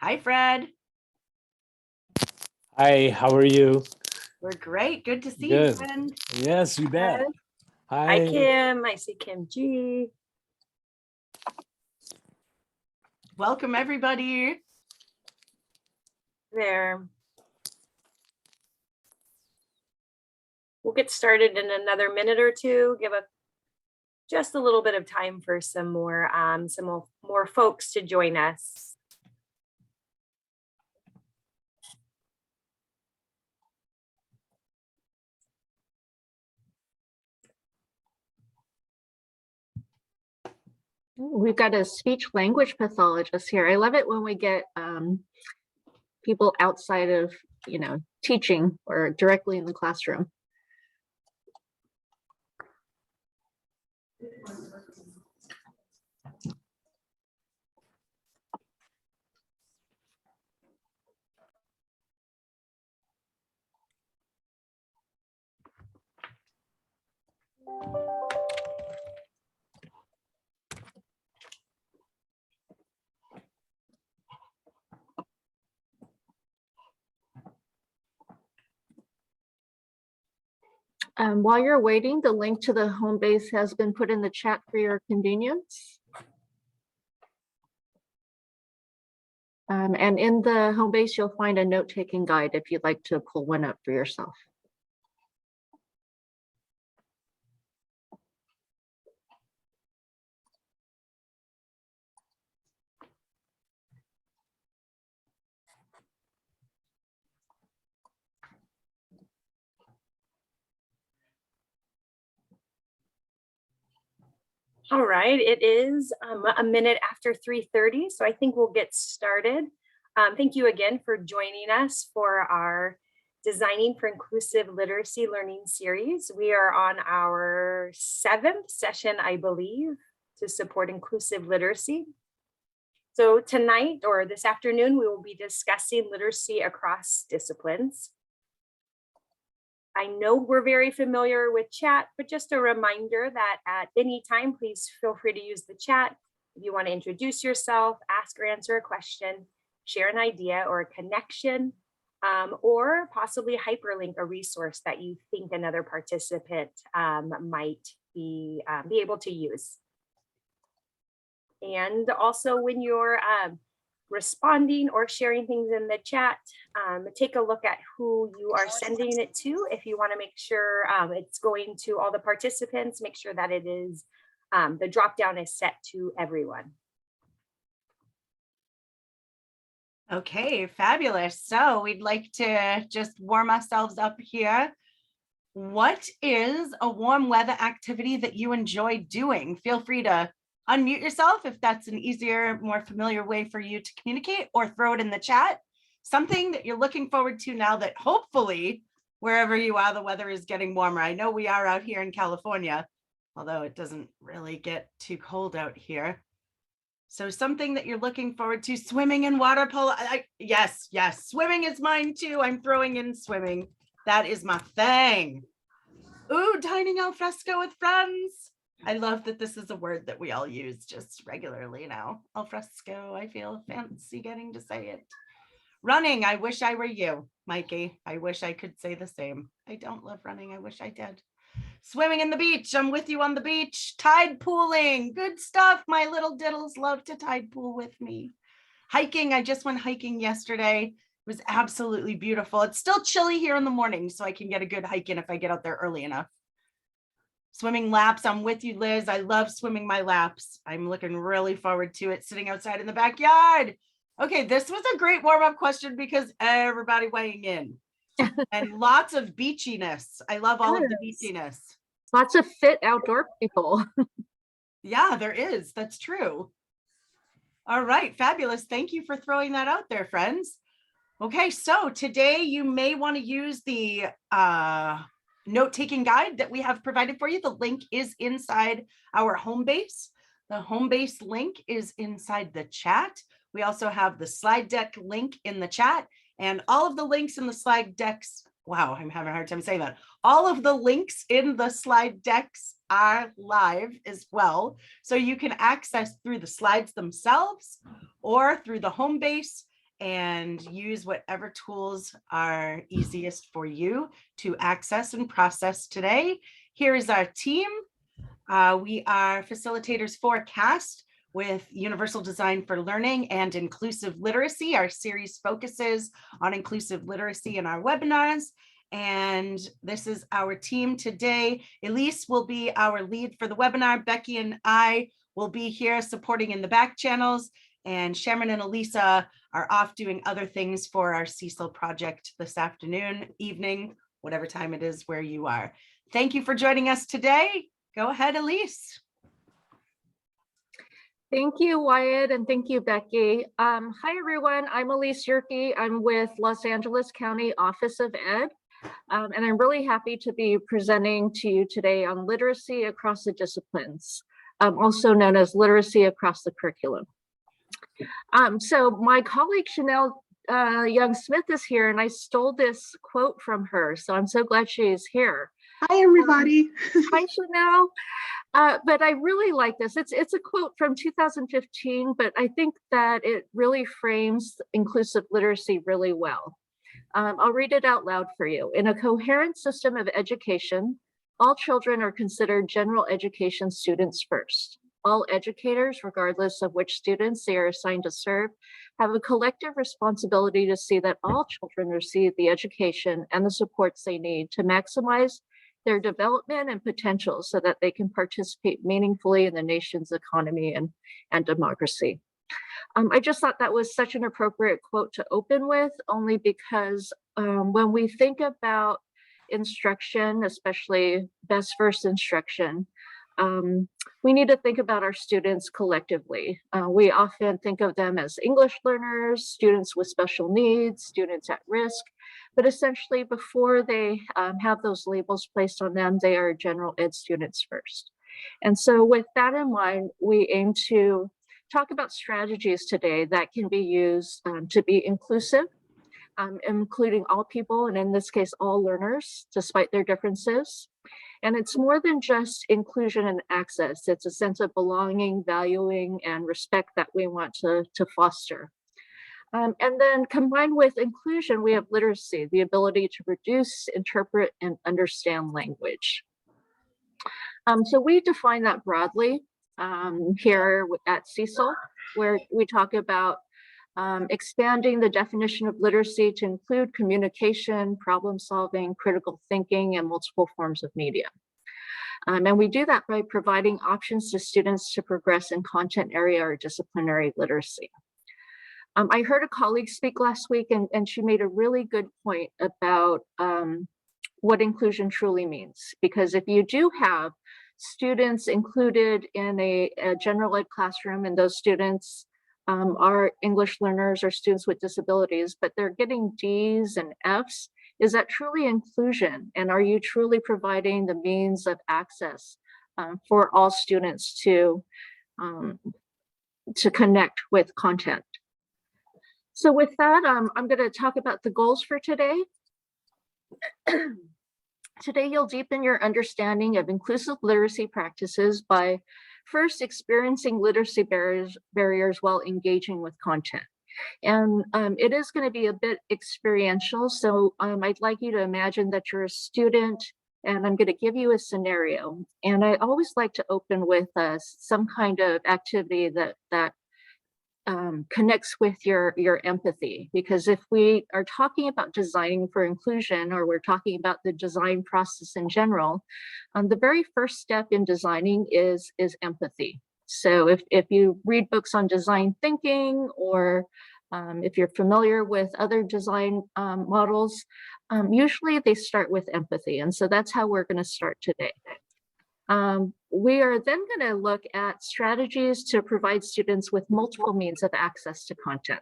Hi, Fred. Hi, how are you? We're great. Good to see you, Good. friend. Yes, you bet. Hi, Hi. Kim. I see Kim G. Welcome, everybody. There. We'll get started in another minute or two. Give just a little bit of time for some more folks to join us. We've got a speech language pathologist here. I love it when we get people outside of, teaching or directly in the classroom. While you're waiting, the link to the home base has been put in the chat for your convenience. And in the home base, you'll find a note-taking guide if you'd like to pull one up for yourself. All right, it is a minute after 3:30, so I think we'll get started. Thank you again for joining us for our Designing for Inclusive Literacy Learning series. We are on our 7th session, I believe, to support inclusive literacy. So tonight or this afternoon, we will be discussing literacy across disciplines. I know we're very familiar with chat, but just a reminder that at any time, please feel free to use the chat. If you want to introduce yourself, ask or answer a question, share an idea or a connection, or possibly hyperlink a resource that you think another participant might be able to use. And also when you're responding or sharing things in the chat, take a look at who you are sending it to. If you want to make sure it's going to all the participants, make sure that it is the drop down is set to everyone. Okay, fabulous. So we'd like to just warm ourselves up here. What is a warm weather activity that you enjoy doing? Feel free to unmute yourself if that's an easier, more familiar way for you to communicate, or throw it in the chat. Something that you're looking forward to now that hopefully wherever you are, the weather is getting warmer. I know we are out here in California, although it doesn't really get too cold out here. So something that you're looking forward to, swimming and water polo. Yes, swimming is mine too. I'm throwing in swimming. That is my thing. Ooh, dining al fresco with friends. I love that this is a word that we all use just regularly now. Al fresco, I feel fancy getting to say it. Running, I wish I were you, Mikey. I wish I could say the same. I don't love running, I wish I did. Swimming in the beach, I'm with you on the beach. Tide pooling, good stuff. My little diddles love to tide pool with me. Hiking, I just went hiking yesterday. It was absolutely beautiful. It's still chilly here in the morning, so I can get a good hike in if I get out there early enough. Swimming laps, I'm with you, Liz. I love swimming my laps. I'm looking really forward to it, sitting outside in the backyard. Okay, this was a great warm-up question because everybody weighing in. And lots of beachiness. I love all of the beachiness. Lots of fit outdoor people. Yeah, there is. That's true. All right, fabulous. Thank you for throwing that out there, friends. Okay, so today you may want to use the note-taking guide that we have provided for you. The link is inside our home base. The home base link is inside the chat. We also have the slide deck link in the chat, and all of the links in the slide decks. Wow, I'm having a hard time saying that. All of the links in the slide decks are live as well. So you can access through the slides themselves or through the home base. and use whatever tools are easiest for you to access and process today. Here is our team. We are facilitators for CAST with Universal Design for Learning and Inclusive Literacy. Our series focuses on inclusive literacy in our webinars. And this is our team today. Elise will be our lead for the webinar. Becky and I will be here supporting in the back channels. And Sharon and Elisa are off doing other things for our Cecil project this afternoon, evening, whatever time it is where you are. Thank you for joining us today. Go ahead, Elise. Thank you, Wyatt, and thank you, Becky. Hi, everyone. I'm Elise Yerke. I'm with Los Angeles County Office of Ed, and I'm really happy to be presenting to you today on literacy across the disciplines, also known as literacy across the curriculum. So my colleague Chanel Young-Smith is here, and I stole this quote from her, so I'm so glad she is here. Hi, everybody. Hi, Chanel. But I really like this. It's a quote from 2015, but I think that it really frames inclusive literacy really well. I'll read it out loud for you. In a coherent system of education, all children are considered general education students first. All educators, regardless of which students they are assigned to serve, have a collective responsibility to see that all children receive the education and the supports they need to maximize their development and potential so that they can participate meaningfully in the nation's economy and democracy. I just thought that was such an appropriate quote to open with, only because when we think about instruction, especially best first instruction, we need to think about our students collectively. We often think of them as English learners, students with special needs, students at risk, but essentially before they have those labels placed on them, they are general ed students first. And so with that in mind, we aim to talk about strategies today that can be used to be inclusive, including all people, and in this case, all learners, despite their differences. And it's more than just inclusion and access. It's a sense of belonging, valuing, and respect that we want to foster. And then combined with inclusion, we have literacy, the ability to produce, interpret, and understand language. So we define that broadly here at Cecil, where we talk about expanding the definition of literacy to include communication, problem solving, critical thinking, and multiple forms of media. And we do that by providing options to students to progress in content area or disciplinary literacy. I heard a colleague speak last week, and she made a really good point about what inclusion truly means. Because if you do have students included in a general ed classroom, and those students are English learners or students with disabilities, but they're getting D's and F's, is that truly inclusion? And are you truly providing the means of access for all students to connect with content? So with that, I'm going to talk about the goals for today. Today, you'll deepen your understanding of inclusive literacy practices by first experiencing literacy barriers while engaging with content. And it is going to be a bit experiential. So I'd like you to imagine that you're a student, and I'm going to give you a scenario. And I always like to open with some kind of activity that connects with your empathy, because if we are talking about designing for inclusion, or we're talking about the design process in general, the very first step in designing is empathy. So if you read books on design thinking, or if you're familiar with other design models, usually they start with empathy. And so that's how we're going to start today. We are then going to look at strategies to provide students with multiple means of access to content.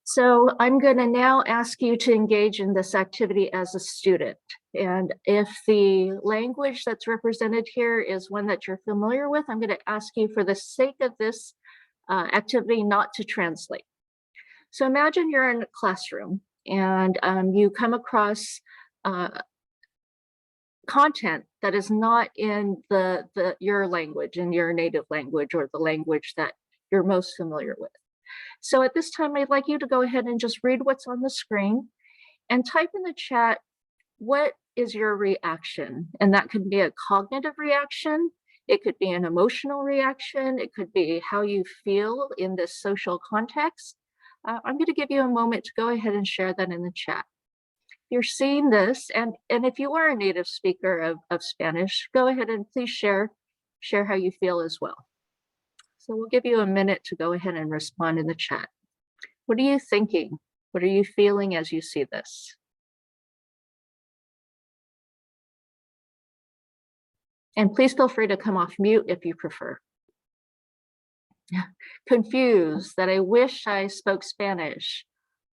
So I'm going to now ask you to engage in this activity as a student. And if the language that's represented here is one that you're familiar with, I'm going to ask you, for the sake of this activity, not to translate. So imagine you're in a classroom and you come across content that is not in your language, in your native language, or the language that you're most familiar with. So at this time, I'd like you to go ahead and just read what's on the screen and type in the chat, what is your reaction? And that could be a cognitive reaction. It could be an emotional reaction. It could be how you feel in this social context. I'm going to give you a moment to go ahead and share that in the chat. If you're seeing this, and if you are a native speaker of Spanish, go ahead and please share how you feel as well. So we'll give you a minute to go ahead and respond in the chat. What are you thinking? What are you feeling as you see this? And please feel free to come off mute if you prefer. Confused, that I wish I spoke Spanish.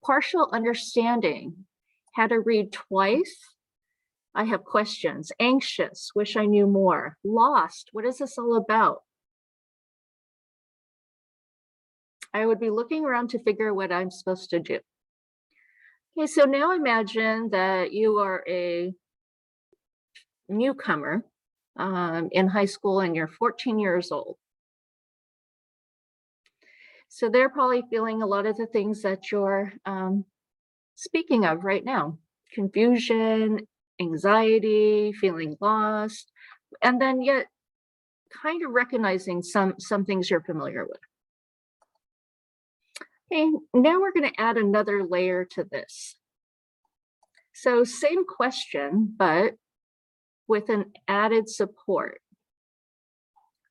Partial understanding, had to read twice. I have questions. Anxious, wish I knew more. Lost, what is this all about? I would be looking around to figure what I'm supposed to do. Okay, so now imagine that you are a newcomer in high school and you're 14 years old. So they're probably feeling a lot of the things that you're speaking of right now. Confusion, anxiety, feeling lost, and then yet kind of recognizing some things you're familiar with. Okay, now we're going to add another layer to this. So same question, but with an added support.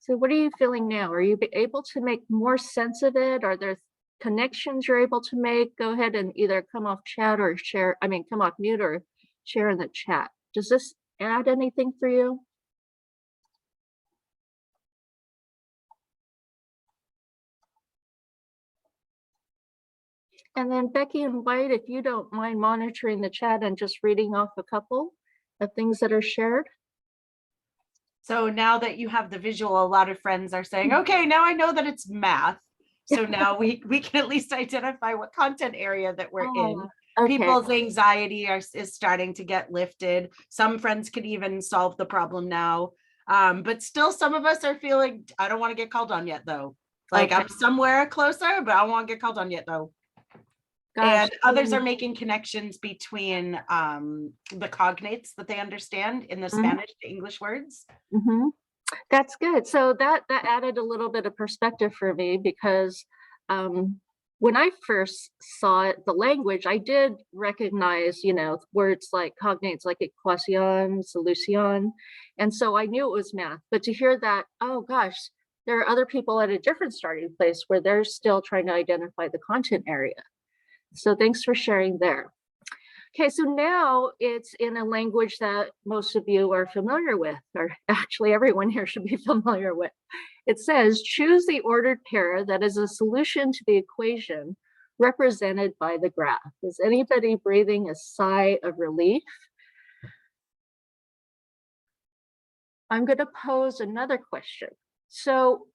So what are you feeling now? Are you able to make more sense of it? Are there connections you're able to make? Go ahead and either come off chat or share, come off mute or share in the chat. Does this add anything for you? And then Becky and White, if you don't mind monitoring the chat and just reading off a couple of things that are shared. So now that you have the visual, a lot of friends are saying, okay, now I know that it's math. So now we can at least identify what content area that we're in. Okay. People's anxiety is starting to get lifted. Some friends could even solve the problem now. But still some of us are feeling, I don't want to get called on yet though. Like I'm somewhere closer, but I don't want to get called on yet though. Gosh. And others are making connections between the cognates that they understand in the Spanish to English words. That's good. So that added a little bit of perspective for me because when I first saw it, the language, I did recognize, words like cognates, like equación, solución. And so I knew it was math. But to hear that, oh gosh, there are other people at a different starting place where they're still trying to identify the content area. So thanks for sharing there. Okay, so now it's in a language that most of you are familiar with, or actually everyone here should be familiar with. It says, choose the ordered pair that is a solution to the equation represented by the graph. Is anybody breathing a sigh of relief? I'm going to pose another question. So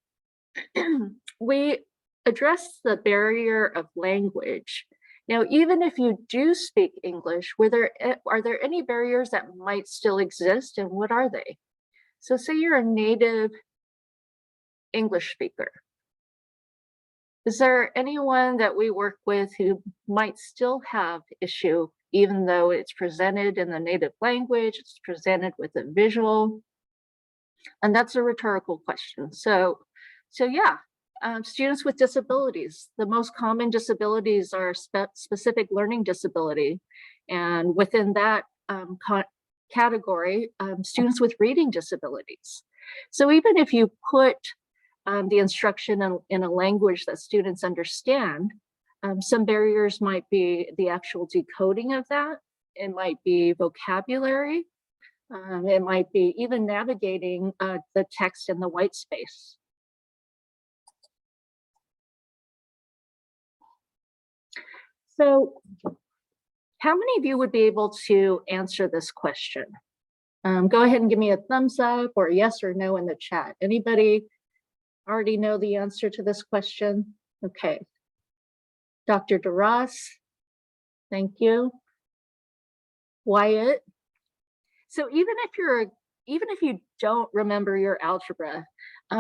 we addressed the barrier of language. Now, even if you do speak English, are there any barriers that might still exist, and what are they? So say you're a native English speaker. Is there anyone that we work with who might still have issue, even though it's presented in the native language, it's presented with a visual? And that's a rhetorical question. So yeah. Students with disabilities, the most common disabilities are specific learning disability. And within that category, students with reading disabilities. So even if you put the instruction in a language that students understand, some barriers might be the actual decoding of that. It might be vocabulary. It might be even navigating the text in the white space. So how many of you would be able to answer this question? Go ahead and give me a thumbs up or yes or no in the chat. Anybody already know the answer to this question? Okay. Dr. DeRoss, thank you. Wyatt. So even if you don't remember your algebra,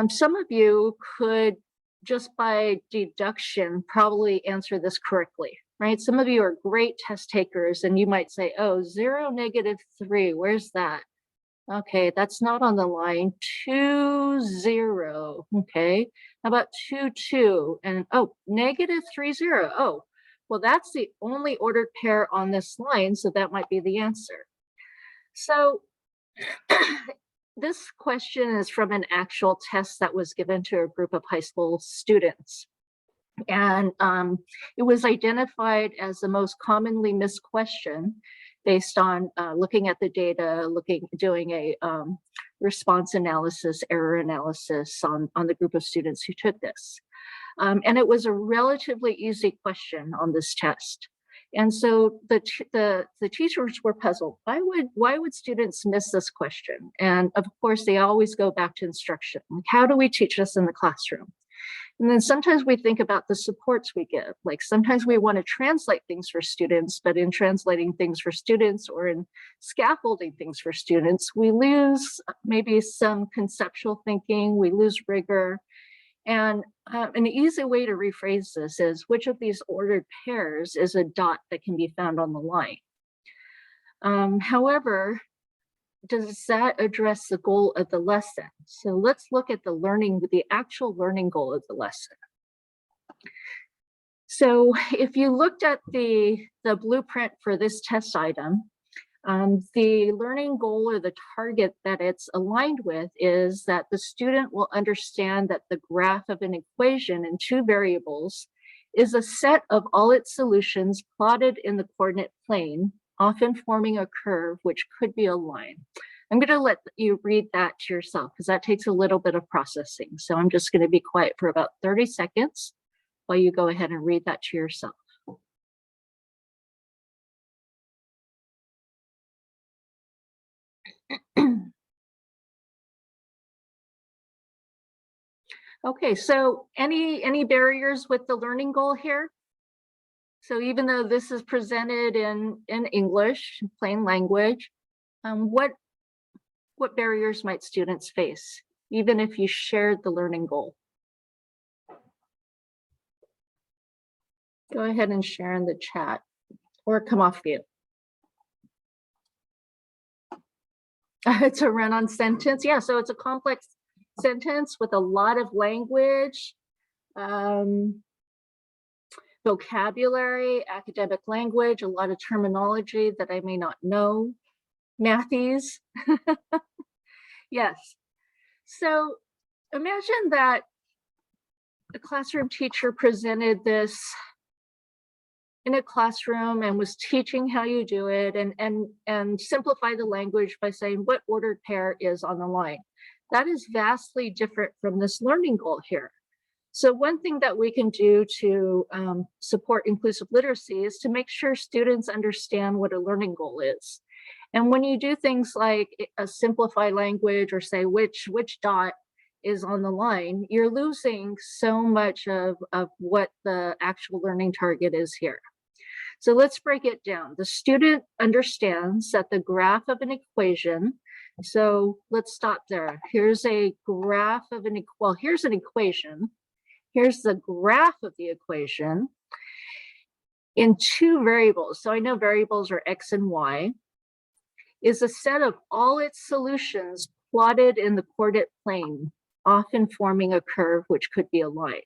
some of you could just by deduction, probably answer this correctly, right? Some of you are great test takers and you might say, oh, 0, -3, where's that? Okay, that's not on the line. 2, 0, okay. How about 2, 2, and oh, -3, 0. Oh, well, that's the only ordered pair on this line, so that might be the answer. So this question is from an actual test that was given to a group of high school students. And it was identified as the most commonly missed question based on looking at the data, doing a response analysis, error analysis on the group of students who took this. And it was a relatively easy question on this test. And so the teachers were puzzled. Why would students miss this question? And of course, they always go back to instruction. Like, how do we teach this in the classroom? And then sometimes we think about the supports we give. Like sometimes we want to translate things for students, but in translating things for students or in scaffolding things for students, we lose maybe some conceptual thinking, we lose rigor. And an easy way to rephrase this is, which of these ordered pairs is a dot that can be found on the line? However, does that address the goal of the lesson? So let's look at the actual learning goal of the lesson. So if you looked at the blueprint for this test item, the learning goal or the target that it's aligned with is that the student will understand that the graph of an equation in 2 variables is a set of all its solutions plotted in the coordinate plane, often forming a curve, which could be a line. I'm going to let you read that to yourself because that takes a little bit of processing. So I'm just going to be quiet for about 30 seconds while you go ahead and read that to yourself. Okay, so any barriers with the learning goal here? So even though this is presented in English, plain language, what barriers might students face, even if you shared the learning goal? Go ahead and share in the chat or come off mute. It's a run-on sentence. Yeah, so it's a complex sentence with a lot of language, vocabulary, academic language, a lot of terminology that I may not know. Mathies. Yes. So imagine that a classroom teacher presented this in a classroom and was teaching how you do it and simplify the language by saying what ordered pair is on the line. That is vastly different from this learning goal here. So one thing that we can do to support inclusive literacy is to make sure students understand what a learning goal is. And when you do things like a simplified language or say which dot is on the line, you're losing so much of what the actual learning target is here. So let's break it down. The student understands that the graph of an equation, so let's stop there. Here's a graph of here's an equation. Here's the graph of the equation in 2 variables. So I know variables are X and Y, is a set of all its solutions plotted in the coordinate plane, often forming a curve, which could be a line.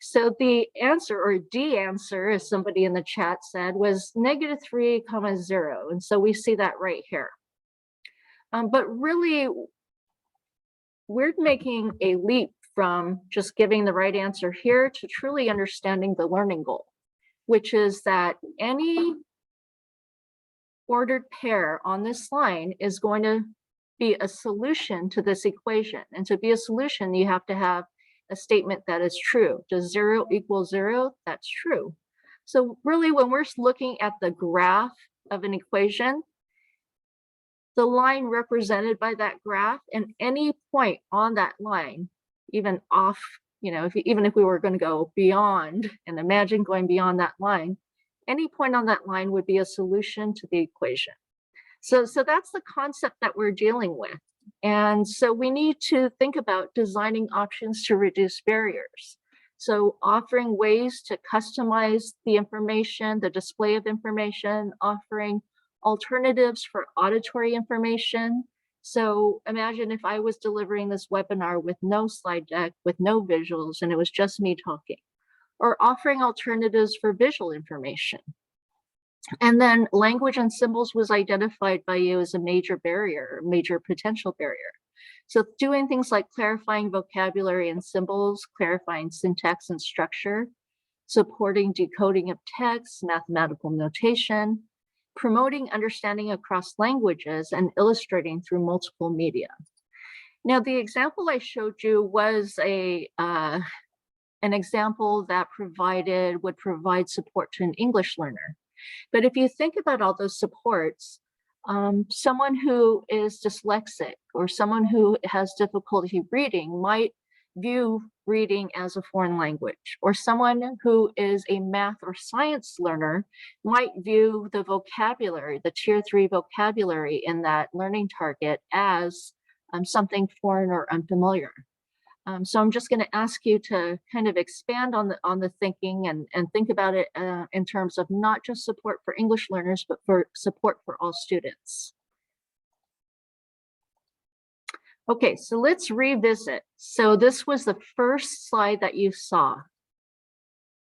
So the answer, or D answer, as somebody in the chat said, was -3, 0. And so we see that right here. But really, we're making a leap from just giving the right answer here to truly understanding the learning goal, which is that any ordered pair on this line is going to be a solution to this equation. And to be a solution, you have to have a statement that is true. Does 0 equal 0? That's true. So really, when we're looking at the graph of an equation, the line represented by that graph and any point on that line, even off, even if we were going to go beyond and imagine going beyond that line, any point on that line would be a solution to the equation. So that's the concept that we're dealing with. And so we need to think about designing options to reduce barriers. So offering ways to customize the information, the display of information, offering alternatives for auditory information. So imagine if I was delivering this webinar with no slide deck, with no visuals, and it was just me talking, or offering alternatives for visual information. And then language and symbols was identified by you as a major barrier, major potential barrier. So doing things like clarifying vocabulary and symbols, clarifying syntax and structure, supporting decoding of text, mathematical notation, promoting understanding across languages, and illustrating through multiple media. Now, the example I showed you was an example that would provide support to an English learner. But if you think about all those supports, someone who is dyslexic or someone who has difficulty reading might view reading as a foreign language, or someone who is a math or science learner might view the vocabulary, the tier 3 vocabulary in that learning target as something foreign or unfamiliar. So I'm just going to ask you to kind of expand on the thinking and think about it in terms of not just support for English learners, but for support for all students. Okay, so let's revisit. So this was the first slide that you saw.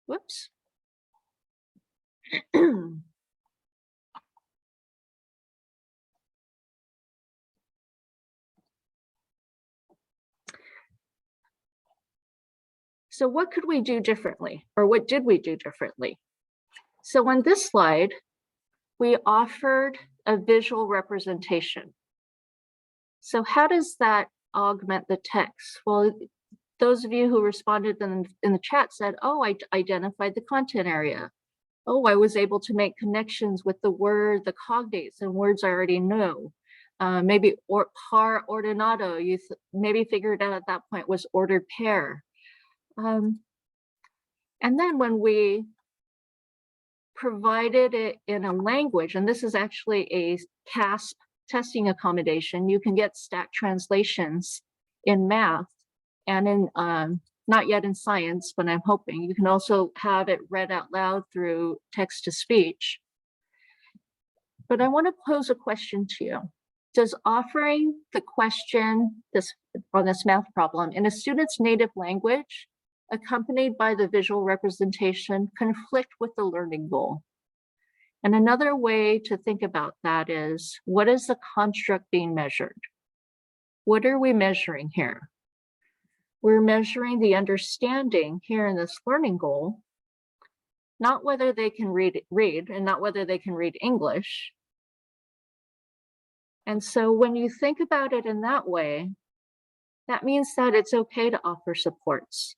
Whoops. So what could we do differently, or what did we do differently? So on this slide, we offered a visual representation. So how does that augment the text? Well, those of you who responded in the chat said, oh, I identified the content area. Oh, I was able to make connections with the cognates and words I already know. Maybe par ordinado, you maybe figured out at that point was ordered pair. And then when we provided it in a language, and this is actually a CASP testing accommodation, you can get stat translations in math and in, not yet in science, but I'm hoping. You can also have it read out loud through text to speech. But I want to pose a question to you. Does offering the question on this math problem in a student's native language, accompanied by the visual representation, conflict with the learning goal? And another way to think about that is, what is the construct being measured? What are we measuring here? We're measuring the understanding here in this learning goal, not whether they can read and not whether they can read English. And so when you think about it in that way, that means that it's okay to offer supports,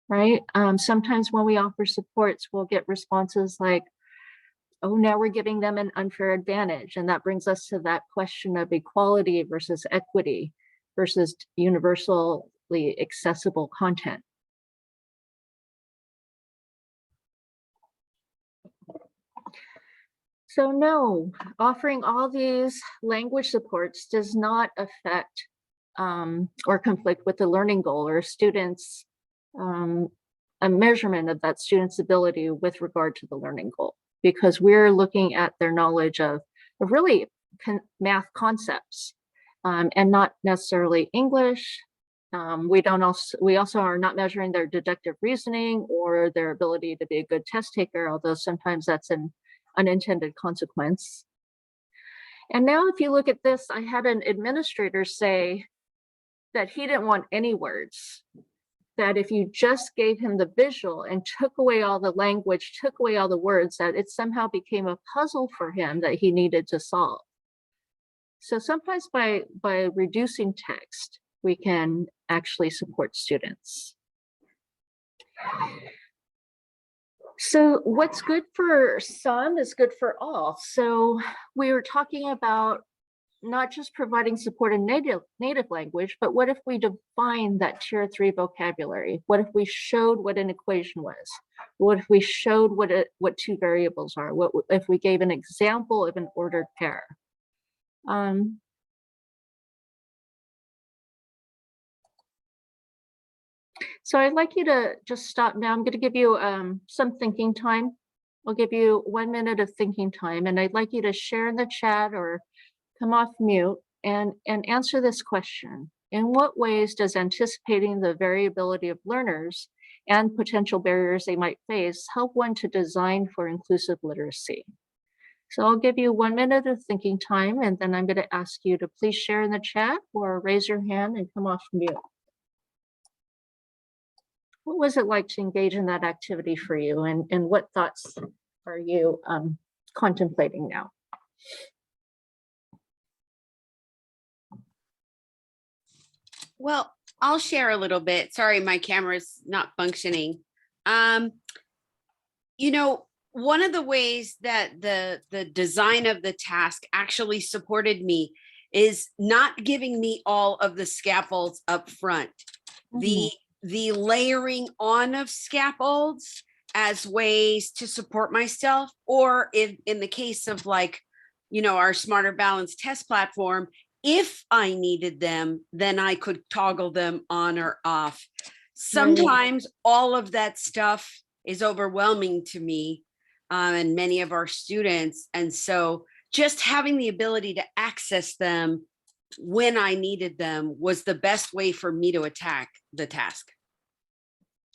right? Sometimes when we offer supports, we'll get responses like, oh, now we're giving them an unfair advantage. And that brings us to that question of equality versus equity versus universally accessible content. So no, offering all these language supports does not affect or conflict with the learning goal or students' a measurement of that student's ability with regard to the learning goal, because we're looking at their knowledge of really math concepts and not necessarily English. We also are not measuring their deductive reasoning or their ability to be a good test taker, although sometimes that's an unintended consequence. And now if you look at this, I had an administrator say that he didn't want any words, that if you just gave him the visual and took away all the language, took away all the words, that it somehow became a puzzle for him that he needed to solve. So sometimes by reducing text, we can actually support students. So what's good for some is good for all. So we were talking about not just providing support in native language, but what if we define that tier 3 vocabulary? What if we showed what an equation was? What if we showed what two variables are? What if we gave an example of an ordered pair? So I'd like you to just stop now. I'm going to give you some thinking time. I'll give you 1 minute of thinking time, and I'd like you to share in the chat or come off mute and answer this question. In what ways does anticipating the variability of learners and potential barriers they might face help one to design for inclusive literacy? So I'll give you 1 minute of thinking time, and then I'm going to ask you to please share in the chat or raise your hand and come off mute. What was it like to engage in that activity for you, and what thoughts are you contemplating now? Well, I'll share a little bit. Sorry, my camera's not functioning. You know, one of the ways that the design of the task actually supported me is not giving me all of the scaffolds up front. The layering on of scaffolds as ways to support myself, or in the case of, like, you know, our Smarter Balance test platform, if I needed them, then I could toggle them on or off. Sometimes all of that stuff is overwhelming to me and many of our students. And so just having the ability to access them when I needed them was the best way for me to attack the task.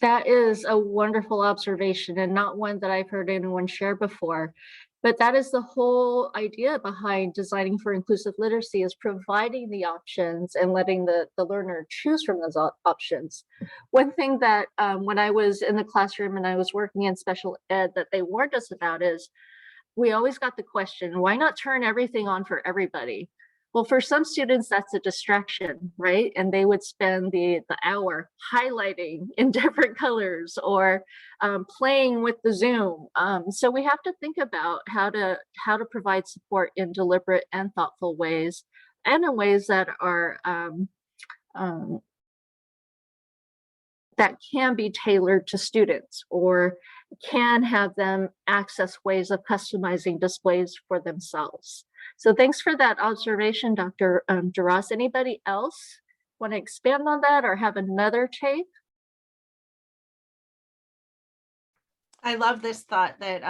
That is a wonderful observation, and not one that I've heard anyone share before. But that is the whole idea behind designing for inclusive literacy, is providing the options and letting the learner choose from those options. One thing that when I was in the classroom and I was working in special ed that they warned us about is we always got the question, why not turn everything on for everybody? Well, for some students, that's a distraction, right? And they would spend the hour highlighting in different colors or playing with the Zoom. So we have to think about how to provide support in deliberate and thoughtful ways, and in ways that are that can be tailored to students, or can have them access ways of customizing displays for themselves. So thanks for that observation, Dr. DeRoss. Anybody else want to expand on that or have another take? I love this thought that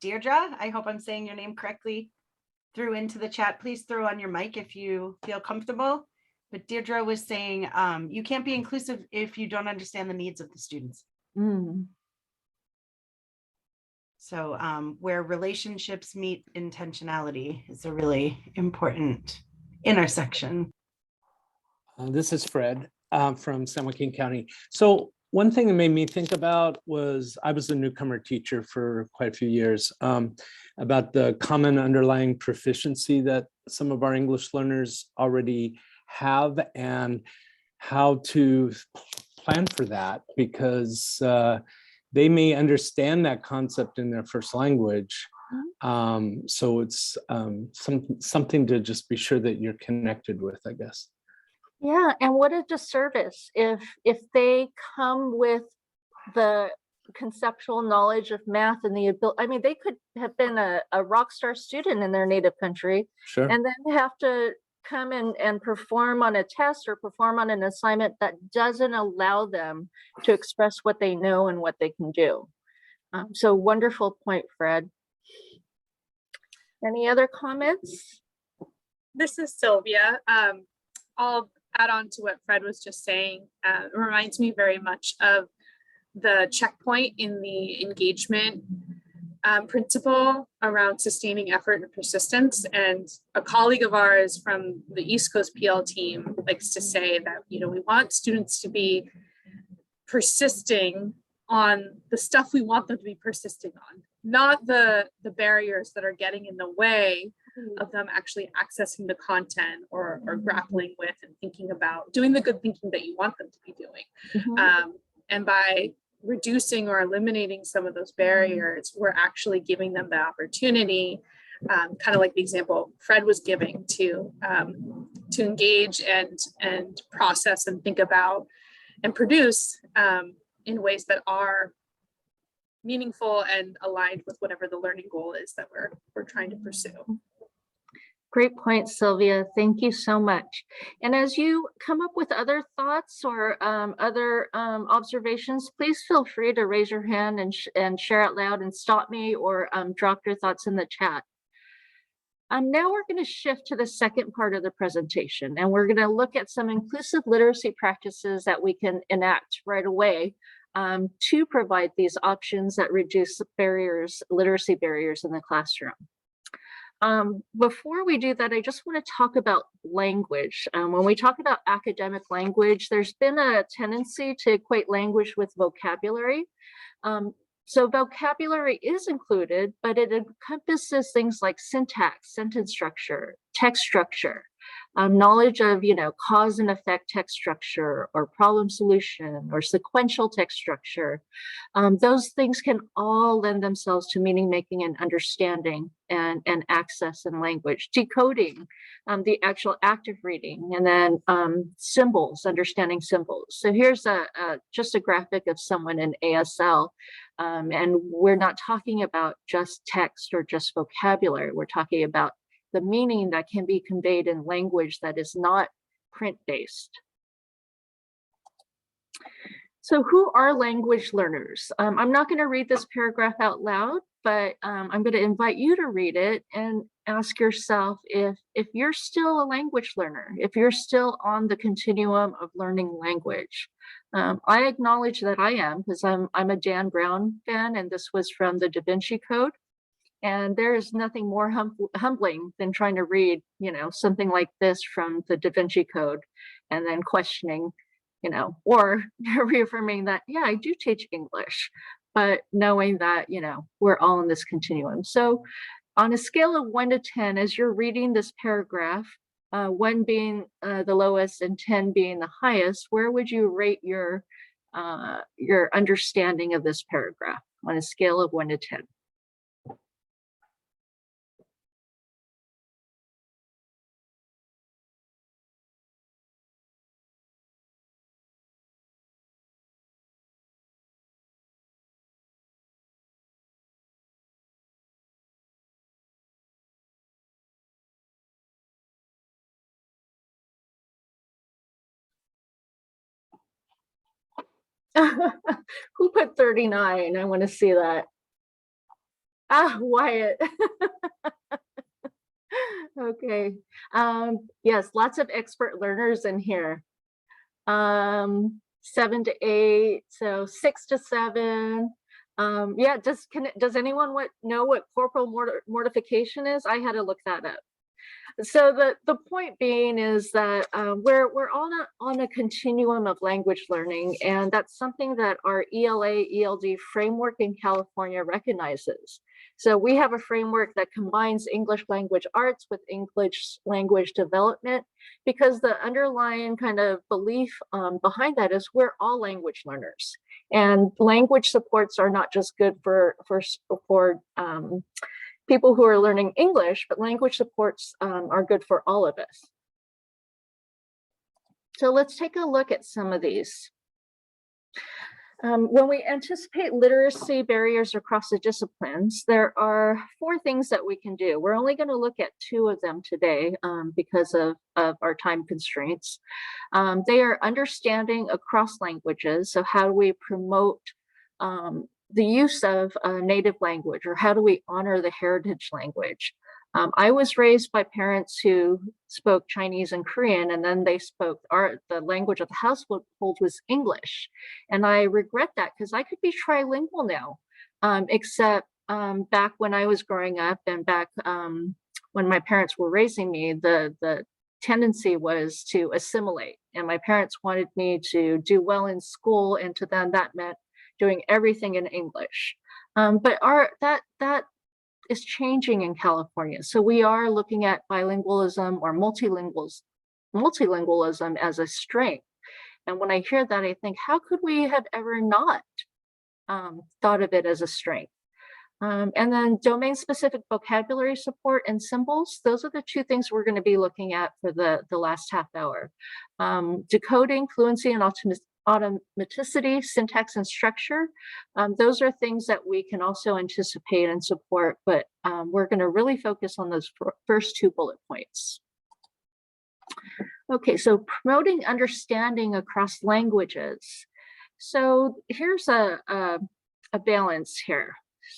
Deirdre, I hope I'm saying your name correctly, threw into the chat. Please throw on your mic if you feel comfortable. But Deirdre was saying you can't be inclusive if you don't understand the needs of the students. So where relationships meet intentionality is a really important intersection. This is Fred from San Joaquin County. So one thing that made me think about was, I was a newcomer teacher for quite a few years, about the common underlying proficiency that some of our English learners already have, and how to plan for that, because they may understand that concept in their first language. So it's something to just be sure that you're connected with, I guess. Yeah, and what a disservice if they come with the conceptual knowledge of math and the ability. I mean, they could have been a rock star student in their native country, Sure. and then have to come and perform on a test or perform on an assignment that doesn't allow them to express what they know and what they can do. So wonderful point, Fred. Any other comments? This is Sylvia. I'll add on to what Fred was just saying. It reminds me very much of the checkpoint in the engagement principle around sustaining effort and persistence. And a colleague of ours from the East Coast PL team likes to say that, you know, we want students to be persisting on the stuff we want them to be persisting on, not the barriers that are getting in the way of them actually accessing the content or grappling with and thinking about doing the good thinking that you want them to be doing. And by reducing or eliminating some of those barriers, we're actually giving them the opportunity, kind of like the example Fred was giving, to engage and process and think about and produce in ways that are meaningful and aligned with whatever the learning goal is that we're trying to pursue. Great point, Sylvia. Thank you so much. And as you come up with other thoughts or other observations, please feel free to raise your hand and share out loud and stop me or drop your thoughts in the chat. Now we're going to shift to the second part of the presentation, and we're going to look at some inclusive literacy practices that we can enact right away to provide these options that reduce barriers, literacy barriers in the classroom. Before we do that, I just want to talk about language. When we talk about academic language, there's been a tendency to equate language with vocabulary. So vocabulary is included, but it encompasses things like syntax, sentence structure, text structure, knowledge of, cause and effect text structure or problem solution or sequential text structure. Those things can all lend themselves to meaning making and understanding and access in language, decoding, the actual act of reading, and then symbols, understanding symbols. So here's just a graphic of someone in ASL. And we're not talking about just text or just vocabulary. We're talking about the meaning that can be conveyed in language that is not print-based. So who are language learners? I'm not going to read this paragraph out loud, but I'm going to invite you to read it and ask yourself if you're still a language learner, if you're still on the continuum of learning language. I acknowledge that I am, because I'm a Dan Brown fan, and this was from the Da Vinci Code. And there is nothing more humbling than trying to read, something like this from the Da Vinci Code and then questioning, or reaffirming that, yeah, I do teach English, but knowing that, we're all in this continuum. So on a scale of 1 to 10, as you're reading this paragraph, 1 being the lowest and 10 being the highest, where would you rate your understanding of this paragraph on a scale of 1 to 10? Who put 39? I want to see that. Ah, Wyatt. Okay. Yes, lots of expert learners in here. 7 to 8, so 6 to 7. Yeah, does anyone know what corporal mortification is? I had to look that up. So the point being is that we're all on a continuum of language learning, and that's something that our ELA ELD framework in California recognizes. So we have a framework that combines English language arts with English language development, because the underlying kind of belief behind that is we're all language learners, and language supports are not just good for people who are learning English, but language supports are good for all of us. So let's take a look at some of these. When we anticipate literacy barriers across the disciplines, there are 4 things that we can do. We're only going to look at 2 of them today because of our time constraints. They are understanding across languages. So how do we promote the use of native language, or how do we honor the heritage language? I was raised by parents who spoke Chinese and Korean, and then they spoke the language of the household was English. And I regret that, because I could be trilingual now, except back when I was growing up and back when my parents were raising me, the tendency was to assimilate. And my parents wanted me to do well in school, and to them that meant doing everything in English. But that is changing in California. So we are looking at bilingualism or multilingualism as a strength. And when I hear that, I think, how could we have ever not thought of it as a strength? And then domain-specific vocabulary support and symbols. Those are the 2 things we're going to be looking at for the last half hour. Decoding fluency and automaticity, syntax, and structure. Those are things that we can also anticipate and support, but we're going to really focus on those first 2 bullet points. Okay, so promoting understanding across languages. So here's a balance here.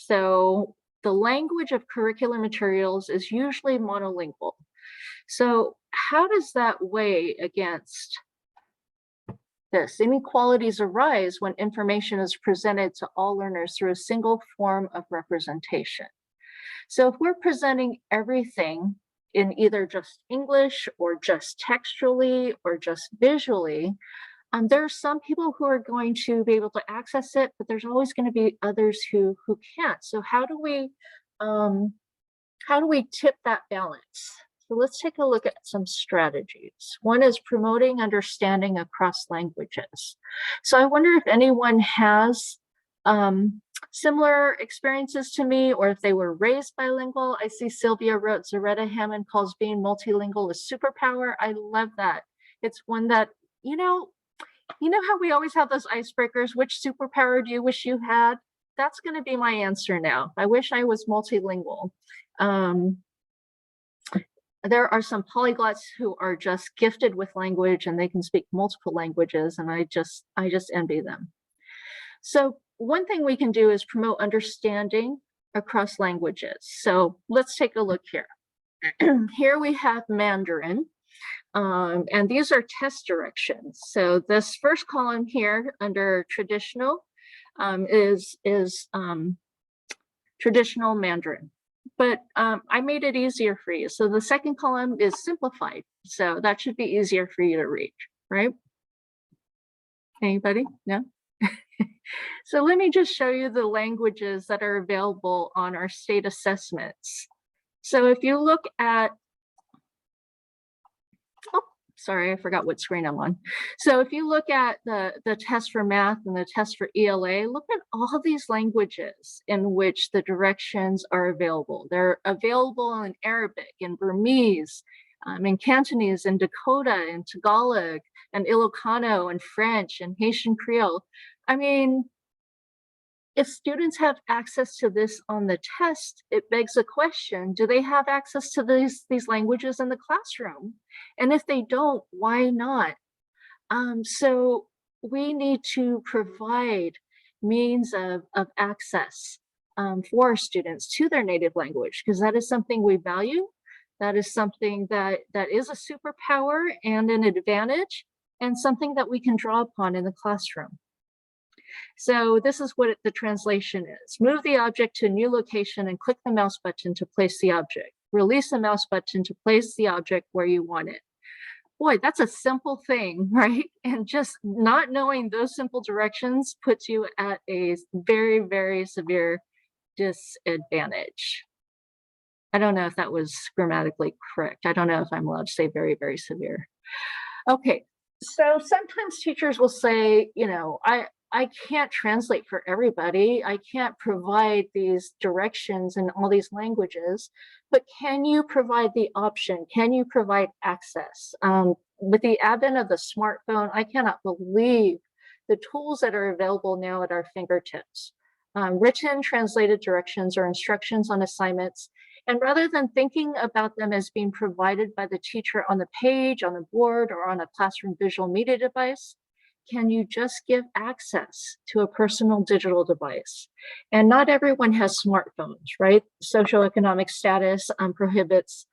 So the language of curricular materials is usually monolingual. So how does that weigh against this? Inequalities arise when information is presented to all learners through a single form of representation. So if we're presenting everything in either just English or just textually or just visually, there are some people who are going to be able to access it, but there's always going to be others who can't. So how do we tip that balance? So let's take a look at some strategies. One is promoting understanding across languages. So I wonder if anyone has similar experiences to me, or if they were raised bilingual. I see Sylvia wrote, Zaretta Hammond calls being multilingual a superpower. I love that. It's one that, you know how we always have those icebreakers, which superpower do you wish you had? That's going to be my answer now. I wish I was multilingual. There are some polyglots who are just gifted with language and they can speak multiple languages, and I just envy them. So one thing we can do is promote understanding across languages. So let's take a look here. Here we have Mandarin, and these are test directions. So this first column here under traditional is traditional Mandarin. But I made it easier for you. So the second column is simplified. So that should be easier for you to read, right? Anybody? No? So let me just show you the languages that are available on our state assessments. So if you look at, oh, sorry, I forgot what screen I'm on. So if you look at the test for math and the test for ELA, look at all these languages in which the directions are available. They're available in Arabic, in Burmese, in Cantonese, in Dakota, in Tagalog, and Ilocano, and French, and Haitian Creole. I mean, if students have access to this on the test, it begs a question, do they have access to these languages in the classroom? And if they don't, why not? So we need to provide means of access for our students to their native language, because that is something we value. That is something that is a superpower and an advantage, and something that we can draw upon in the classroom. So this is what the translation is. Move the object to a new location and click the mouse button to place the object. Release the mouse button to place the object where you want it. Boy, that's a simple thing, right? And just not knowing those simple directions puts you at a very, very severe disadvantage. I don't know if that was grammatically correct. I don't know if I'm allowed to say very, very severe. Okay, so sometimes teachers will say, you know, I can't translate for everybody. I can't provide these directions in all these languages, but can you provide the option? Can you provide access? With the advent of the smartphone, I cannot believe the tools that are available now at our fingertips. Written, translated directions or instructions on assignments. And rather than thinking about them as being provided by the teacher on the page, on the board, or on a classroom visual media device, can you just give access to a personal digital device? And not everyone has smartphones, right? Socioeconomic status prohibits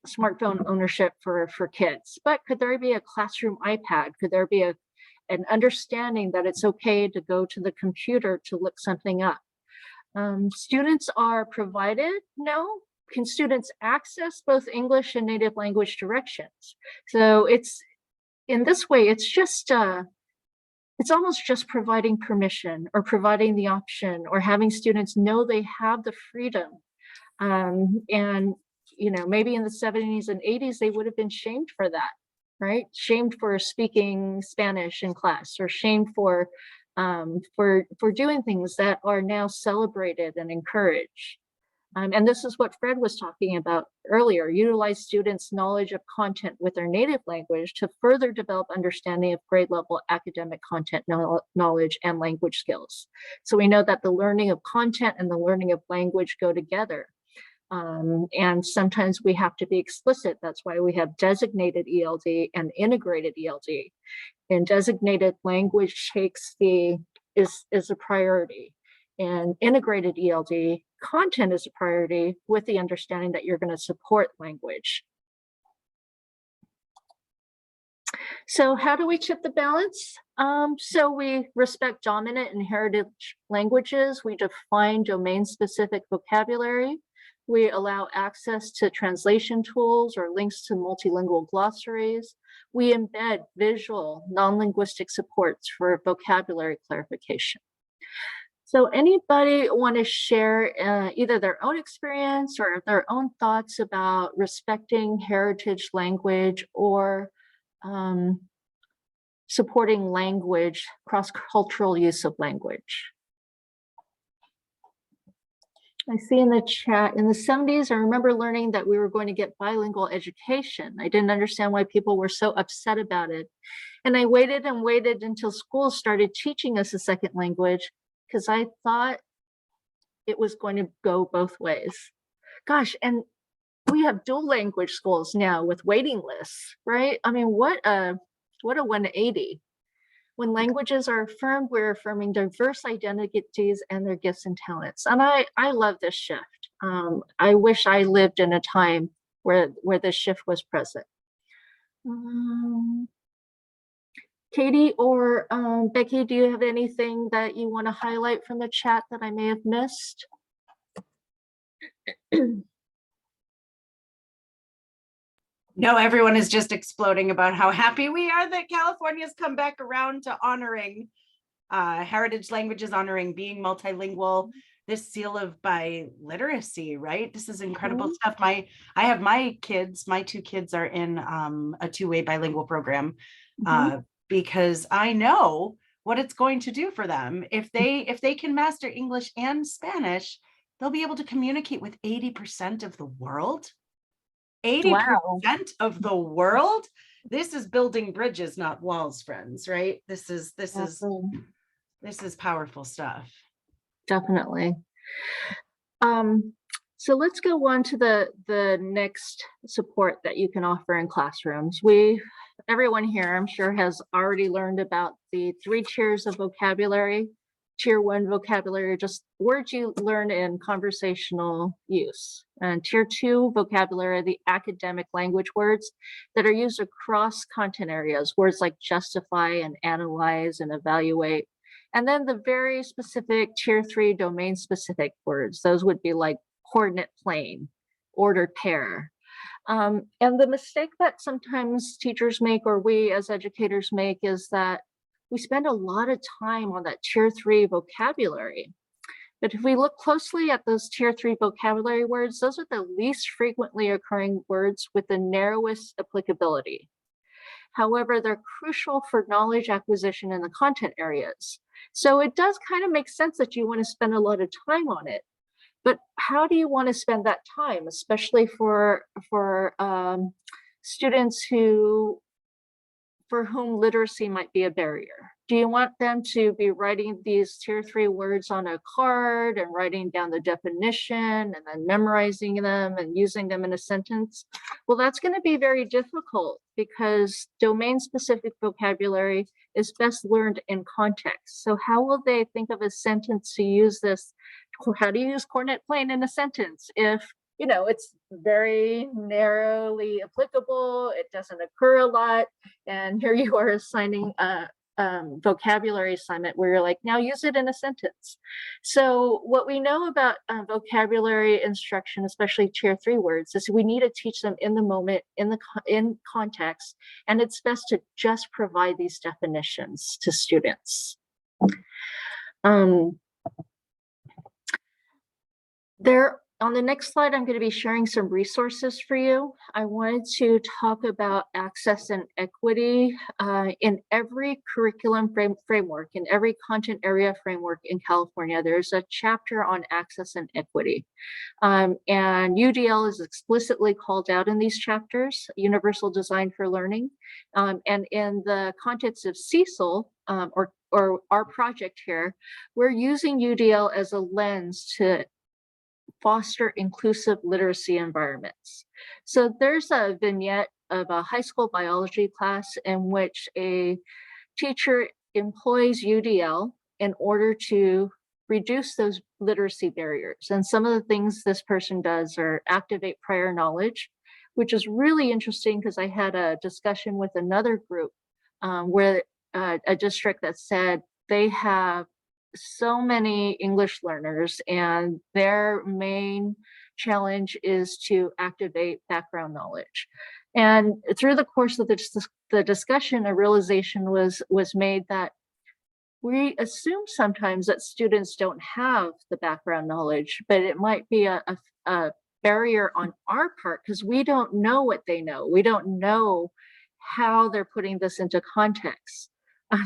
smartphone ownership for kids. But could there be a classroom iPad? Could there be an understanding that it's okay to go to the computer to look something up? Students are provided, no. Can students access both English and native language directions? So it's, in this way, it's just, it's almost just providing permission or providing the option or having students know they have the freedom. And, you know, maybe in the 70s and 80s, they would have been shamed for that, right? Shamed for speaking Spanish in class, or shamed for doing things that are now celebrated and encouraged. And this is what Fred was talking about earlier. Utilize students' knowledge of content with their native language to further develop understanding of grade level academic content knowledge and language skills. So we know that the learning of content and the learning of language go together. And sometimes we have to be explicit. That's why we have designated ELD and integrated ELD. And designated language is a priority. And integrated ELD content is a priority with the understanding that you're going to support language. So how do we tip the balance? So we respect dominant and heritage languages. We define domain-specific vocabulary. We allow access to translation tools or links to multilingual glossaries. We embed visual, non-linguistic supports for vocabulary clarification. So anybody want to share either their own experience or their own thoughts about respecting heritage language or supporting language, cross-cultural use of language? I see in the chat, in the 70s, I remember learning that we were going to get bilingual education. I didn't understand why people were so upset about it. And I waited and waited until schools started teaching us a second language because I thought it was going to go both ways. Gosh, and we have dual language schools now with waiting lists, right? I mean, what a 180. When languages are affirmed, we're affirming diverse identities and their gifts and talents. And I love this shift. I wish I lived in a time where this shift was present. Katie or Becky, do you have anything that you want to highlight from the chat that I may have missed? No, everyone is just exploding about how happy we are that California's come back around to honoring heritage languages, honoring being multilingual, this seal of biliteracy, right? This is incredible stuff. I have my two kids are in a two-way bilingual program because I know what it's going to do for them. If they can master English and Spanish, they'll be able to communicate with 80% of the world. 80% of the world. This is building bridges, not walls, friends, right? This is powerful stuff. Definitely. So let's go on to the next support that you can offer in classrooms. Everyone here, I'm sure, has already learned about the 3 tiers of vocabulary. Tier 1 vocabulary, just words you learn in conversational use. And Tier 2 vocabulary, the academic language words that are used across content areas, words like justify and analyze and evaluate. And then the very specific Tier 3 domain specific words, those would be like coordinate plane, ordered pair. And the mistake that sometimes teachers make, or we as educators make, is that we spend a lot of time on that Tier 3 vocabulary. But if we look closely at those Tier 3 vocabulary words, those are the least frequently occurring words with the narrowest applicability. However, they're crucial for knowledge acquisition in the content areas. So it does kind of make sense that you want to spend a lot of time on it. But how do you want to spend that time, especially for students for whom literacy might be a barrier? Do you want them to be writing these Tier 3 words on a card and writing down the definition and then memorizing them and using them in a sentence? Well, that's going to be very difficult because domain-specific vocabulary is best learned in context. So how will they think of a sentence to use this? How do you use coordinate plane in a sentence if it's very narrowly applicable, it doesn't occur a lot, and here you are assigning a vocabulary assignment where you're like, now use it in a sentence. So what we know about vocabulary instruction, especially Tier 3 words, is we need to teach them in the moment, in context, and it's best to just provide these definitions to students. There On the next slide, I'm going to be sharing some resources for you. I wanted to talk about access and equity in every curriculum framework, in every content area framework in California. There's a chapter on access and equity. And UDL is explicitly called out in these chapters, Universal Design for Learning. And in the context of CECL, or our project here, we're using UDL as a lens to foster inclusive literacy environments. So there's a vignette of a high school biology class in which a teacher employs UDL in order to reduce those literacy barriers. And some of the things this person does are activate prior knowledge, which is really interesting because I had a discussion with another group where a district that said they have so many English learners and their main challenge is to activate background knowledge. And through the course of the discussion, a realization was made that we assume sometimes that students don't have the background knowledge, but it might be a barrier on our part because we don't know what they know. We don't know how they're putting this into context.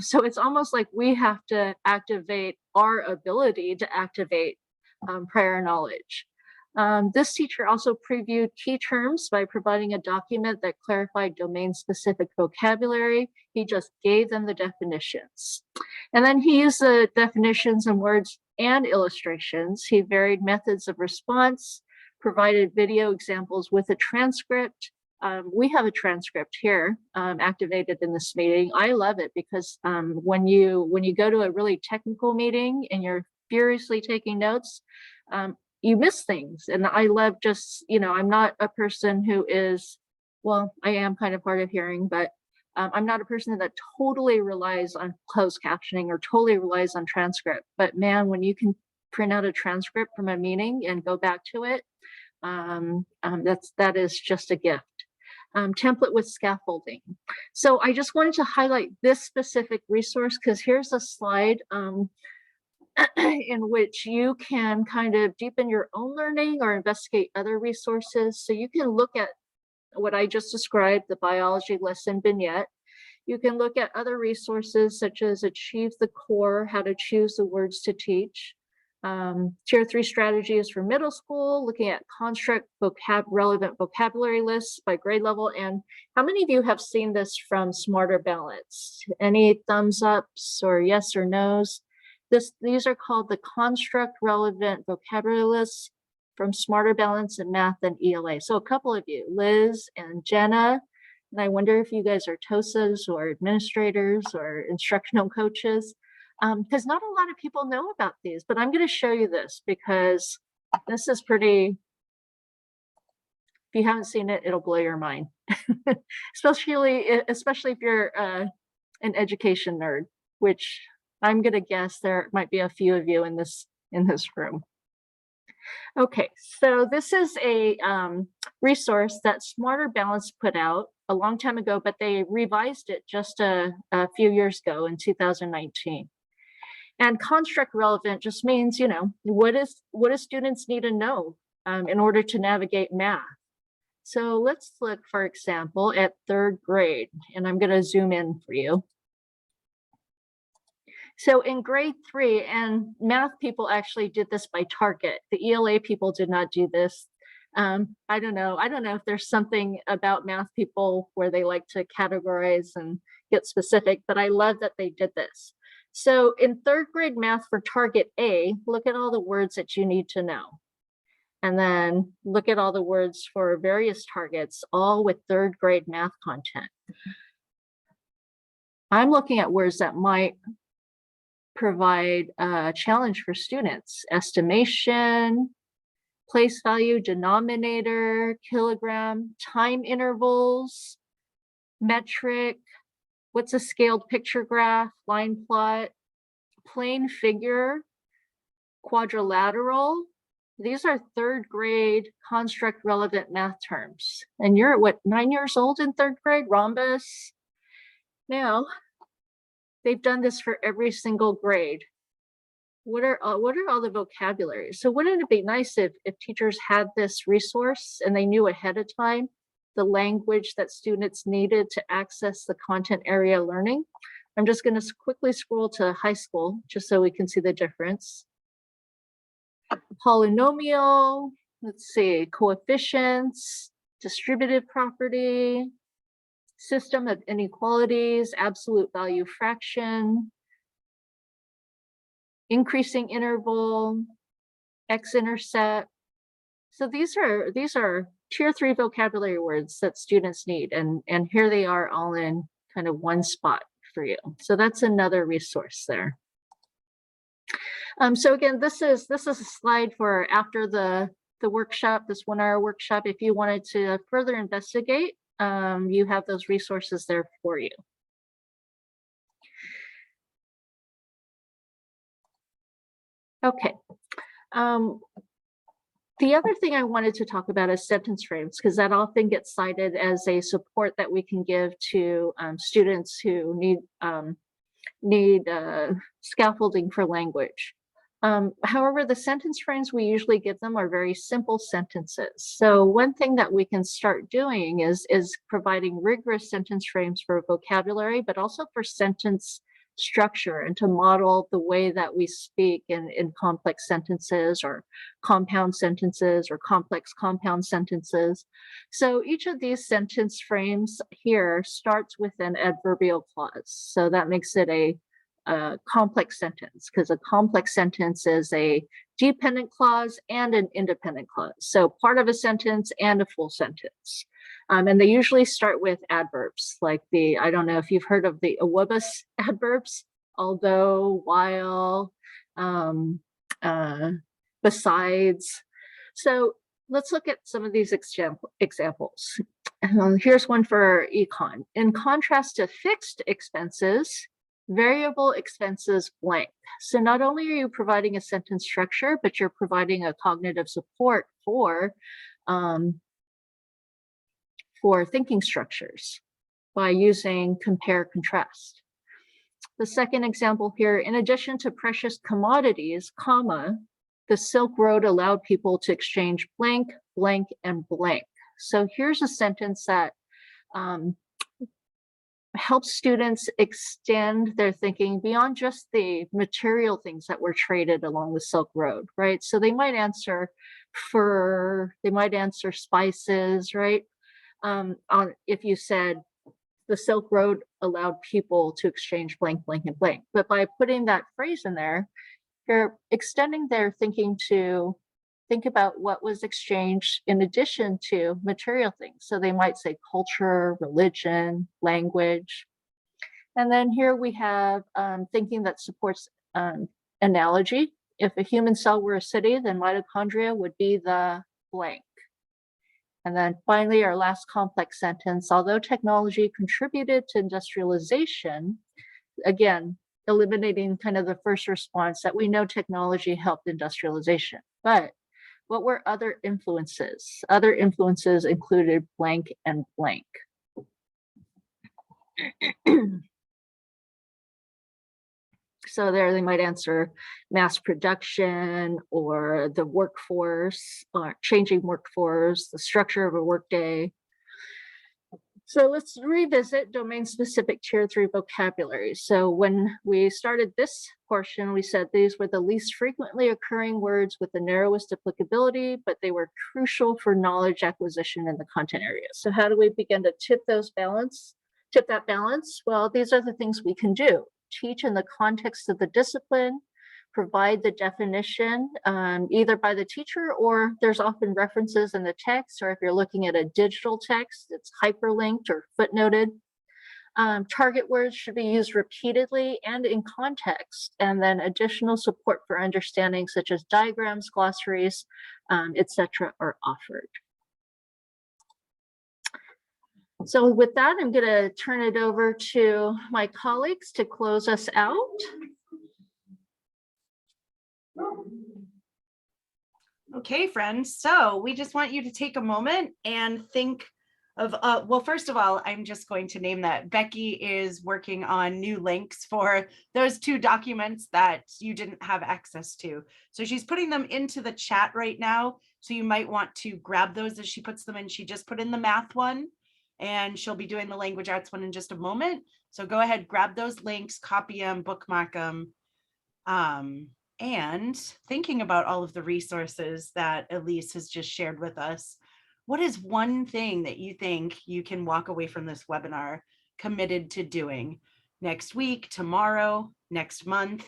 So it's almost like we have to activate our ability to activate prior knowledge. This teacher also previewed key terms by providing a document that clarified domain-specific vocabulary. He just gave them the definitions. And then he used the definitions in words and illustrations. He varied methods of response, provided video examples with a transcript. We have a transcript here activated in this meeting. I love it because when you go to a really technical meeting and you're furiously taking notes, you miss things. And I love just, I'm not a person who is, well, I am kind of hard of hearing, but I'm not a person that totally relies on closed captioning or totally relies on transcript. But man, when you can print out a transcript from a meeting and go back to it, that is just a gift. Template with scaffolding. So I just wanted to highlight this specific resource because here's a slide in which you can kind of deepen your own learning or investigate other resources. So you can look at what I just described, the biology lesson vignette. You can look at other resources such as Achieve the Core, how to choose the words to teach. Tier 3 strategies for middle school, looking at construct relevant vocabulary lists by grade level. And how many of you have seen this from Smarter Balance? Any thumbs ups or yes or no's? These are called the construct relevant vocabulary lists from Smarter Balance in Math and ELA. So a couple of you, Liz and Jenna, and I wonder if you guys are TOSAs or administrators or instructional coaches. Because not a lot of people know about these, but I'm going to show you this because this is pretty, if you haven't seen it, it'll blow your mind, especially if you're an education nerd, which I'm going to guess there might be a few of you in this room. Okay, so this is a resource that Smarter Balance put out a long time ago, but they revised it just a few years ago in 2019. And construct relevant just means, what do students need to know in order to navigate math? So let's look, for example, at 3rd grade, and I'm going to zoom in for you. So in grade 3, and math people actually did this by target. The ELA people did not do this. I don't know if there's something about math people where they like to categorize and get specific, but I love that they did this. So in 3rd grade math for target A, look at all the words that you need to know. And then look at all the words for various targets, all with 3rd grade math content. I'm looking at words that might provide a challenge for students. Estimation, place value, denominator, kilogram, time intervals, metric, what's a scaled picture graph, line plot, plane figure, quadrilateral. These are 3rd grade construct relevant math terms. And you're what, 9 years old in 3rd grade, rhombus. Now, they've done this for every single grade. what are all the vocabularies? So wouldn't it be nice if teachers had this resource and they knew ahead of time the language that students needed to access the content area learning? I'm just going to quickly scroll to high school just so we can see the difference. Polynomial, let's see, coefficients, distributive property, system of inequalities, absolute value fraction, increasing interval, x-intercept. So these are tier 3 vocabulary words that students need, and here they are all in kind of one spot for you. So that's another resource there. So again, this is a slide for after the workshop, this 1-hour workshop. If you wanted to further investigate, you have those resources there for you. Okay. The other thing I wanted to talk about is sentence frames, because that often gets cited as a support that we can give to students who need scaffolding for language. However, the sentence frames we usually give them are very simple sentences. So one thing that we can start doing is providing rigorous sentence frames for vocabulary, but also for sentence structure, and to model the way that we speak in complex sentences or compound sentences or complex compound sentences. So each of these sentence frames here starts with an adverbial clause. So that makes it a complex sentence, because a complex sentence is a dependent clause and an independent clause. So part of a sentence and a full sentence. And they usually start with adverbs, like I don't know if you've heard of the awubis adverbs, although, while, besides. So let's look at some of these examples. Here's one for econ. In contrast to fixed expenses, variable expenses blank. So not only are you providing a sentence structure, but you're providing a cognitive support for thinking structures by using compare contrast. The second example here, in addition to precious commodities, comma, the Silk Road allowed people to exchange blank, blank, and blank. So here's a sentence that helps students extend their thinking beyond just the material things that were traded along the Silk Road, right? So they might answer fur, they might answer spices, right? If you said the Silk Road allowed people to exchange blank, blank, and blank. But by putting that phrase in there, you're extending their thinking to think about what was exchanged in addition to material things. So they might say culture, religion, language. And then here we have thinking that supports analogy. If a human cell were a city, then mitochondria would be the blank. And then finally, our last complex sentence, although technology contributed to industrialization, again, eliminating kind of the first response that we know technology helped industrialization. But what were other influences? Other influences included blank and blank. So there they might answer mass production or the workforce, or changing workforce, the structure of a workday. So let's revisit domain-specific tier 3 vocabulary. So when we started this portion, we said these were the least frequently occurring words with the narrowest applicability, but they were crucial for knowledge acquisition in the content area. So how do we begin to tip that balance? Well, these are the things we can do. Teach in the context of the discipline, provide the definition either by the teacher, or there's often references in the text, or if you're looking at a digital text, it's hyperlinked or footnoted. Target words should be used repeatedly and in context, and then additional support for understanding such as diagrams, glossaries, etc. are offered. So with that, I'm going to turn it over to my colleagues to close us out. Okay, friends. So we just want you to take a moment and think Well, first of all, I'm just going to name that Becky is working on new links for those 2 documents that you didn't have access to. So she's putting them into the chat right now. So you might want to grab those as she puts them in. She just put in the math one, and she'll be doing the language arts one in just a moment. So go ahead, grab those links, copy them, bookmark them. And thinking about all of the resources that Elise has just shared with us, what is one thing that you think you can walk away from this webinar committed to doing next week, tomorrow, next month?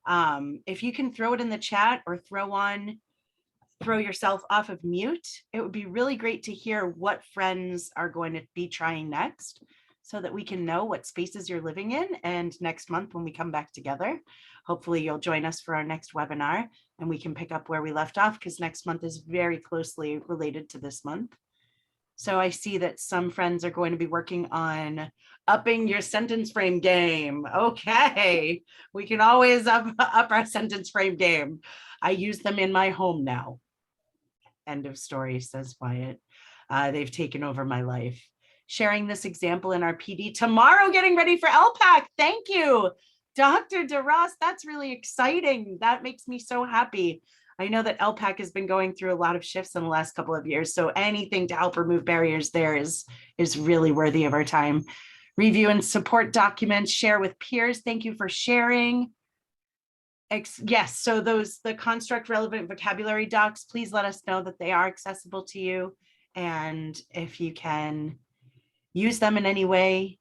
If you can throw it in the chat or throw yourself off of mute, it would be really great to hear what friends are going to be trying next, so that we can know what spaces you're living in. And next month, when we come back together, hopefully you'll join us for our next webinar and we can pick up where we left off, because next month is very closely related to this month. So I see that some friends are going to be working on upping your sentence frame game. Okay, we can always up our sentence frame game. I use them in my home now. End of story, says Wyatt. They've taken over my life. Sharing this example in our PD tomorrow, getting ready for LPAC. Thank you, Dr. DeRoss. That's really exciting. That makes me so happy. I know that LPAC has been going through a lot of shifts in the last couple of years, so anything to help remove barriers there is really worthy of our time. Review and support documents, share with peers. Thank you for sharing. Yes, so the construct relevant vocabulary docs, please let us know that they are accessible to you. And if you can use them in any way,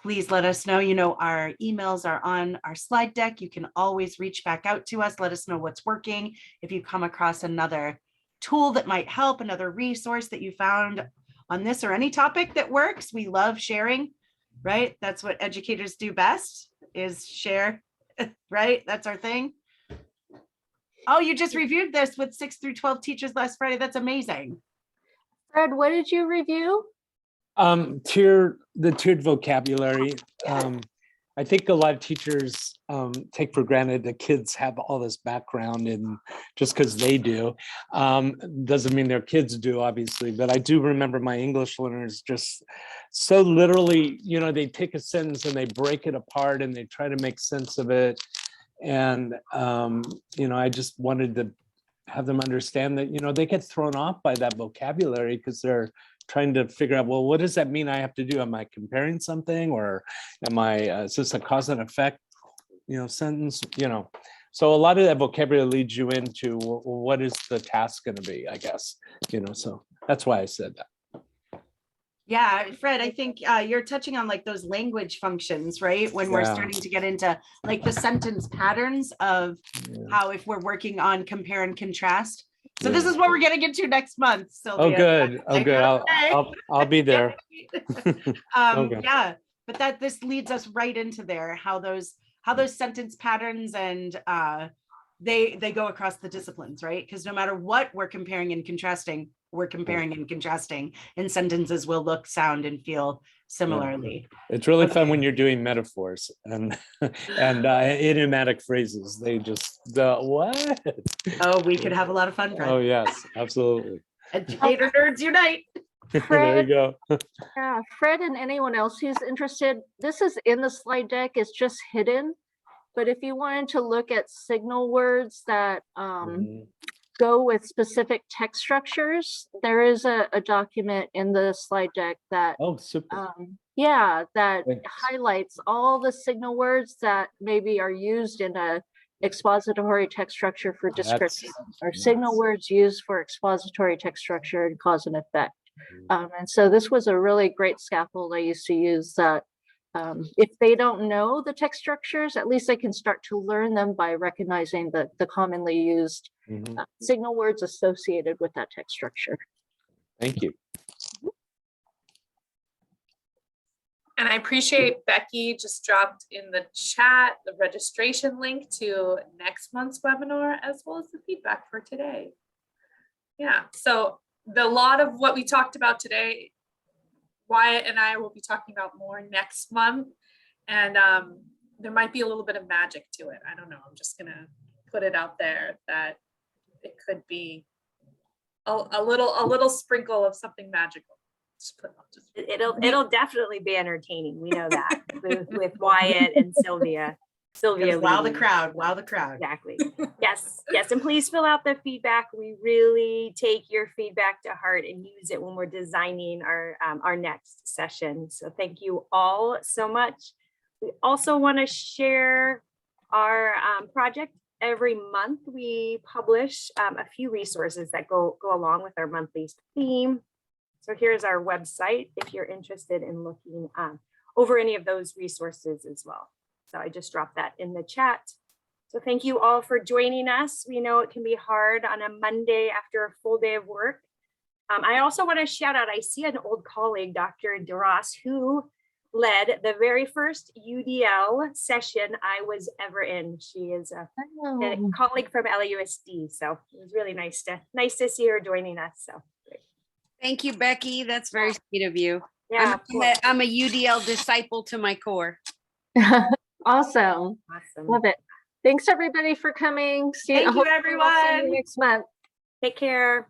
please let us know. You know, our emails are on our slide deck. You can always reach back out to us. Let us know what's working. If you come across another tool that might help, another resource that you found on this or any topic that works, we love sharing, right? That's what educators do best, is share, right? That's our thing. Oh, you just reviewed this with 6 through 12 teachers last Friday. That's amazing. Fred, what did you review? The tiered vocabulary. I think a lot of teachers take for granted that kids have all this background, and just because they do doesn't mean their kids do, obviously. But I do remember my English learners just so literally, you know, they take a sentence and they break it apart and they try to make sense of it. And you know, I just wanted to have them understand that, you know, they get thrown off by that vocabulary because they're trying to figure out, well, what does that mean I have to do? Am I comparing something, or am I, is this a cause and effect, you know, sentence, you know? So a lot of that vocabulary leads you into, well, what is the task going to be, I guess, you know, so that's why I said that. Yeah, Fred, I think you're touching on like those language functions, right? When we're Yeah. starting to get into like the sentence patterns of how, if we're working on compare and contrast. So this Yeah. is what we're getting into next month. Oh, Sylvia. good. Oh, good. I'll be there. Okay. Yeah, but this leads us right into there, how those sentence patterns and they go across the disciplines, right? Because no matter what we're comparing and contrasting, and sentences will look, sound, and feel similarly. It's really fun when you're doing metaphors and idiomatic phrases. They just what? Oh, we could have a lot of fun, Fred. Oh yes, absolutely. Educator nerds unite. There you go. Yeah, Fred and anyone else who's interested, this is in the slide deck. It's just hidden. But if you wanted to look at signal words that go with specific text structures, there is a document in the slide deck that Super. yeah, that Thanks. highlights all the signal words that maybe are used in a expository text structure for description, or signal words used for expository text structure and cause and effect. And so this was a really great scaffold I used to use that if they don't know the text structures, at least they can start to learn them by recognizing the commonly used signal words associated with that text structure. Thank you. And I appreciate Becky just dropped in the chat the registration link to next month's webinar, as well as the feedback for today. Yeah, so a lot of what we talked about today, Wyatt and I will be talking about more next month. And there might be a little bit of magic to it. I don't know. I'm just gonna put it out there that it could be a little sprinkle of something magical. It'll definitely be entertaining. We know that with Wyatt and Sylvia. Sylvia Wow the leading. crowd, wow the crowd. Exactly. Yes, yes. And please fill out the feedback. We really take your feedback to heart and use it when we're designing our next session. So thank you all so much. We also want to share our project. Every month we publish a few resources that go along with our monthly theme. So here's our website if you're interested in looking over any of those resources as well. So I just dropped that in the chat. So thank you all for joining us. We know it can be hard on a Monday after a full day of work. I also want to shout out, I see an old colleague, Dr. DeRoss, who led the very first UDL session I was ever in. She is a colleague from LAUSD. So it was really nice to see her joining us. So great. Thank you, Becky. That's very sweet of you. Yeah, I'm a UDL disciple to my core. Awesome. awesome. Love it. Thanks everybody for coming. Thank you, Hopefully we'll see you everyone. next month. Take care.